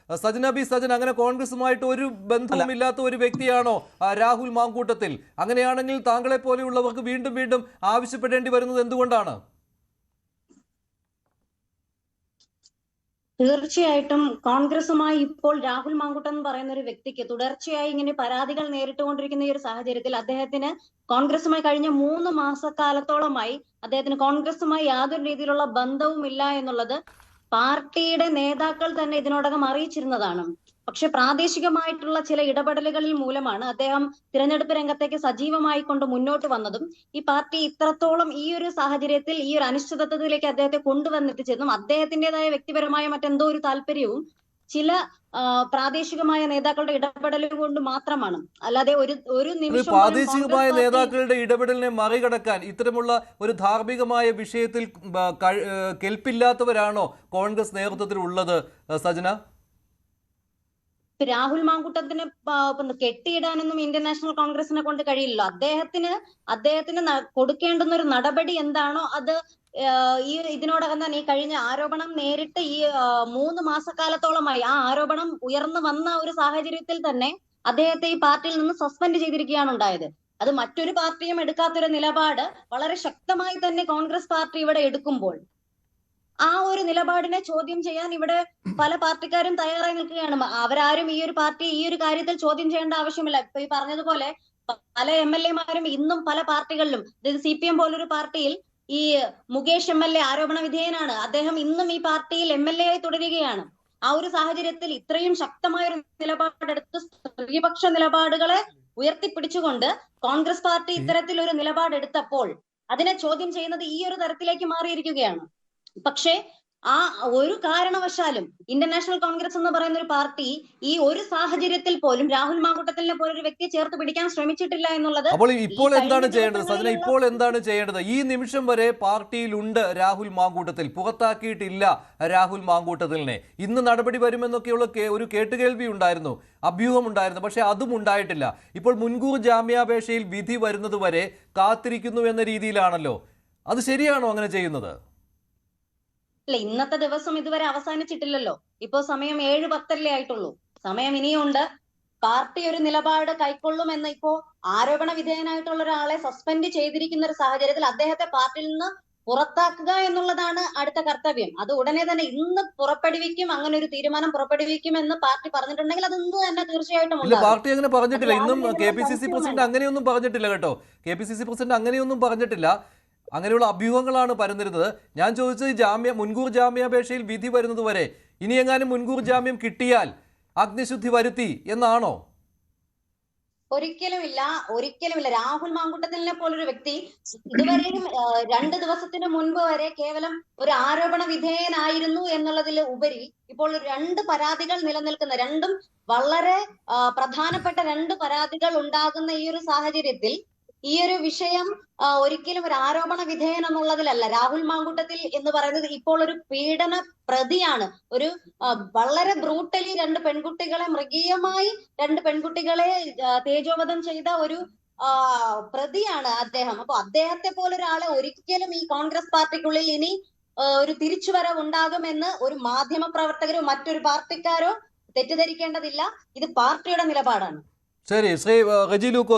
സജൻ അങ്ങനെ കോൺഗ്രസുമായിട്ട് ഒരു ബന്ധവുമില്ലാത്ത ഒരു വ്യക്തിയാണോ രാഹുൽ മാങ്കൂട്ടത്തിൽ? അങ്ങനെയാണെങ്കിൽ താങ്കളെ പോലെയുള്ളവർക്ക് വീണ്ടും വീണ്ടും ആവശ്യപ്പെടേണ്ടി വരുന്നത് എന്തുകൊണ്ടാണ്? തീർച്ചയായിട്ടും കോൺഗ്രസുമായി ഇപ്പോൾ രാഹുൽ മാങ്കൂട്ടം എന്ന് പറയുന്ന ഒരു വ്യക്തിക്ക് തുടർച്ചയായി ഇങ്ങനെ പരാതികൾ നേരിട്ടുകൊണ്ടിരിക്കുന്ന ഈ ഒരു സാഹചര്യത്തിൽ അദ്ദേഹത്തിന് കോൺഗ്രസുമായി കഴിഞ്ഞ 3 മാസക്കാലത്തോളമായി അദ്ദേഹത്തിന് കോൺഗ്രസുമായി യാതൊരു രീതിയിലുള്ള ബന്ധവും ഇല്ല എന്നുള്ളത് പാർട്ടിയുടെ നേതാക്കൾ തന്നെ ഇതിനോടകം അറിയിച്ചിരുന്നതാണ്. പക്ഷെ പ്രാദേശികമായിട്ടുള്ള ചില ഇടപെടലുകളിൽ മൂലമാണ് അദ്ദേഹം തിരഞ്ഞെടുപ്പ് രംഗത്തേക്ക് സജീവമായി കൊണ്ട് മുന്നോട്ട് വന്നതും ഈ പാർട്ടി ഇത്രത്തോളം ഈ ഒരു സാഹചര്യത്തിൽ ഈ ഒരു അനിശ്ചിതത്വത്തിലേക്ക് അദ്ദേഹത്തെ കൊണ്ടുവന്നെത്തിച്ചതും അദ്ദേഹത്തിൻ്റെതായ വ്യക്തിപരമായ മറ്റെന്തോ ഒരു താല്പര്യവും ചില പ്രാദേശികമായ നേതാക്കളുടെ ഇടപെടൽ കൊണ്ട് മാത്രമാണ്. അല്ലാതെ ഒരു നിമിഷം പ്രാദേശികമായ നേതാക്കളുടെ ഇടപെടലിനെ മറികടക്കാൻ ഇത്തരമുള്ള ഒരു ധാർമ്മികമായ വിഷയത്തിൽ കെൽപ്പില്ലാത്തവരാണോ കോൺഗ്രസ് നേതൃത്വത്തിൽ ഉള്ളത് സജന? രാഹുൽ മാങ്കൂട്ടത്തിന് കെട്ടിയിടാനൊന്നും ഇന്ത്യൻ നാഷണൽ കോൺഗ്രസിനെ കൊണ്ട് കഴിയില്ല. അദ്ദേഹത്തിന് കൊടുക്കേണ്ടുന്ന ഒരു നടപടി എന്താണോ അത് ഈ ഇതിനോടകം തന്നെ ഈ കഴിഞ്ഞ ആരോപണം നേരിട്ട് ഈ 3 മാസക്കാലത്തോളമായി ആ ആരോപണം ഉയർന്നു വന്ന ഒരു സാഹചര്യത്തിൽ തന്നെ അദ്ദേഹത്തെ ഈ പാർട്ടിയിൽ നിന്ന് സസ്പെൻഡ് ചെയ്തിരിക്കുകയാണ് ഉണ്ടായത്. അത് മറ്റൊരു പാർട്ടിയും എടുക്കാത്തൊരു നിലപാട് വളരെ ശക്തമായി തന്നെ കോൺഗ്രസ് പാർട്ടി ഇവിടെ എടുക്കുമ്പോൾ ആ ഒരു നിലപാടിനെ ചോദ്യം ചെയ്യാൻ ഇവിടെ പല പാർട്ടിക്കാരും തയ്യാറായി നിൽക്കുകയാണ്. അവരാരും ഈ ഒരു പാർട്ടി ഈ ഒരു കാര്യത്തിൽ ചോദ്യം ചെയ്യേണ്ട ആവശ്യമില്ല. ഇപ്പൊ ഈ പറഞ്ഞതുപോലെ പല MLA-മാരും ഇന്നും പല പാർട്ടികളിലും, അതായത് CPM പോലൊരു പാർട്ടിയിൽ ഈ മുകേഷ് MLA ആരോപണ വിധേയനാണ്. അദ്ദേഹം ഇന്നും ഈ പാർട്ടിയിൽ MLA ആയി തുടരുകയാണ്. ആ ഒരു സാഹചര്യത്തിൽ ഇത്രയും ശക്തമായ ഒരു നിലപാടെടുത്ത് സ്ത്രീപക്ഷ നിലപാടുകളെ ഉയർത്തിപ്പിടിച്ചുകൊണ്ട് കോൺഗ്രസ് പാർട്ടി ഇത്തരത്തിലൊരു നിലപാടെടുത്തപ്പോൾ അതിനെ ചോദ്യം ചെയ്യുന്നത് ഈ ഒരു തരത്തിലേക്ക് മാറിയിരിക്കുകയാണ്. പക്ഷേ ആ ഒരു കാരണവശാലും ഇന്ത്യൻ നാഷണൽ കോൺഗ്രസ് എന്ന് പറയുന്ന ഒരു പാർട്ടി ഈ ഒരു സാഹചര്യത്തിൽ പോലും രാഹുൽ മാങ്കൂട്ടത്തിനെ പോലൊരു വ്യക്തിയെ ചേർത്ത് പിടിക്കാൻ ശ്രമിച്ചിട്ടില്ല എന്നുള്ളത്. അപ്പോൾ ഇപ്പോൾ എന്താണ് ചെയ്യേണ്ടത് സജന? ഇപ്പോൾ എന്താണ് ചെയ്യേണ്ടത്? ഈ നിമിഷം വരെ പാർട്ടിയിലുണ്ട് രാഹുൽ മാങ്കൂട്ടത്തിൽ, പുറത്താക്കിയിട്ടില്ല രാഹുൽ മാങ്കൂട്ടത്തിലിനെ. ഇന്ന് നടപടി വരുമെന്നൊക്കെയുള്ള ഒരു കേട്ടുകേൾവി ഉണ്ടായിരുന്നു, അഭ്യൂഹം ഉണ്ടായിരുന്നു. പക്ഷെ അതും ഉണ്ടായിട്ടില്ല. ഇപ്പോൾ മുൻകൂർ ജാമ്യാപേക്ഷയിൽ വിധി വരുന്നത് വരെ കാത്തിരിക്കുന്നു എന്ന രീതിയിലാണല്ലോ. അത് ശരിയാണോ അങ്ങനെ ചെയ്യുന്നത്? അല്ല, ഇന്നത്തെ ദിവസം ഇതുവരെ അവസാനിച്ചിട്ടില്ലല്ലോ. ഇപ്പോ സമയം 7:10 ആയിട്ടുള്ളൂ. സമയം ഇനിയുണ്ട്. പാർട്ടി ഒരു നിലപാട് കൈക്കൊള്ളുമെന്ന് ഇപ്പോ ആരോപണ വിധേയനായിട്ടുള്ള ഒരാളെ സസ്പെൻഡ് ചെയ്തിരിക്കുന്ന ഒരു സാഹചര്യത്തിൽ അദ്ദേഹത്തെ പാർട്ടിയിൽ നിന്ന് പുറത്താക്കുക എന്നുള്ളതാണ് അടുത്ത കർത്തവ്യം. അത് ഉടനെ തന്നെ ഇന്ന് പുറപ്പെടുവിക്കും, അങ്ങനെ ഒരു തീരുമാനം പുറപ്പെടുവിക്കും എന്ന് പാർട്ടി പറഞ്ഞിട്ടുണ്ടെങ്കിൽ അത് ഇന്ന് തന്നെ തീർച്ചയായിട്ടും പാർട്ടി അങ്ങനെ പറഞ്ഞിട്ടില്ല. ഇന്നും KPCC പ്രസിഡന്റ് അങ്ങനെയൊന്നും പറഞ്ഞിട്ടില്ല കേട്ടോ. KPCC പ്രസിഡന്റ് അങ്ങനെയൊന്നും പറഞ്ഞിട്ടില്ല. അങ്ങനെയുള്ള അഭ്യൂഹങ്ങളാണ് പരന്നിരുന്നത്. ഞാൻ ചോദിച്ചത് മുൻകൂർ ജാമ്യാപേക്ഷയിൽ വിധി വരുന്നത് വരെ ഇനി എങ്ങാനും മുൻകൂർ ജാമ്യം കിട്ടിയാൽ അഗ്നിശുദ്ധി വരുത്തി എന്നാണോ? ഒരിക്കലുമില്ല. രാഹുൽ മാങ്കൂട്ടത്തിനെ പോലൊരു വ്യക്തി ഇതുവരെയും 2 ദിവസത്തിന് മുൻപ് വരെ കേവലം ഒരു ആരോപണ വിധേയനായിരുന്നു എന്നുള്ളതിൽ ഉപരി ഇപ്പോൾ 2 പരാതികൾ നിലനിൽക്കുന്ന, രണ്ടും വളരെ പ്രധാനപ്പെട്ട 2 പരാതികൾ ഉണ്ടാകുന്ന ഈ ഒരു സാഹചര്യത്തിൽ ഈ ഒരു വിഷയം ഒരിക്കലും ഒരു ആരോപണ വിധേയൻ എന്നുള്ളതിലല്ല. രാഹുൽ മാങ്കൂട്ടത്തിൽ എന്ന് പറയുന്നത് ഇപ്പോൾ ഒരു പീഡന പ്രതിയാണ്. ഒരു വളരെ ബ്രൂട്ടലി 2 പെൺകുട്ടികളെ, മൃഗീയമായി 2 പെൺകുട്ടികളെ തേജോവധം ചെയ്ത ഒരു പ്രതിയാണ് അദ്ദേഹം. അപ്പൊ അദ്ദേഹത്തെ പോലൊരാളെ ഒരിക്കലും ഈ കോൺഗ്രസ് പാർട്ടിക്കുള്ളിൽ ഇനി ഒരു തിരിച്ചുവരവ് ഉണ്ടാകുമെന്ന് ഒരു മാധ്യമ പ്രവർത്തകരോ മറ്റൊരു പാർട്ടിക്കാരോ തെറ്റിദ്ധരിക്കേണ്ടതില്ല. ഇത് പാർട്ടിയുടെ നിലപാടാണ്. ശരി, ശ്രീ റെജി ലൂക്കോസ്.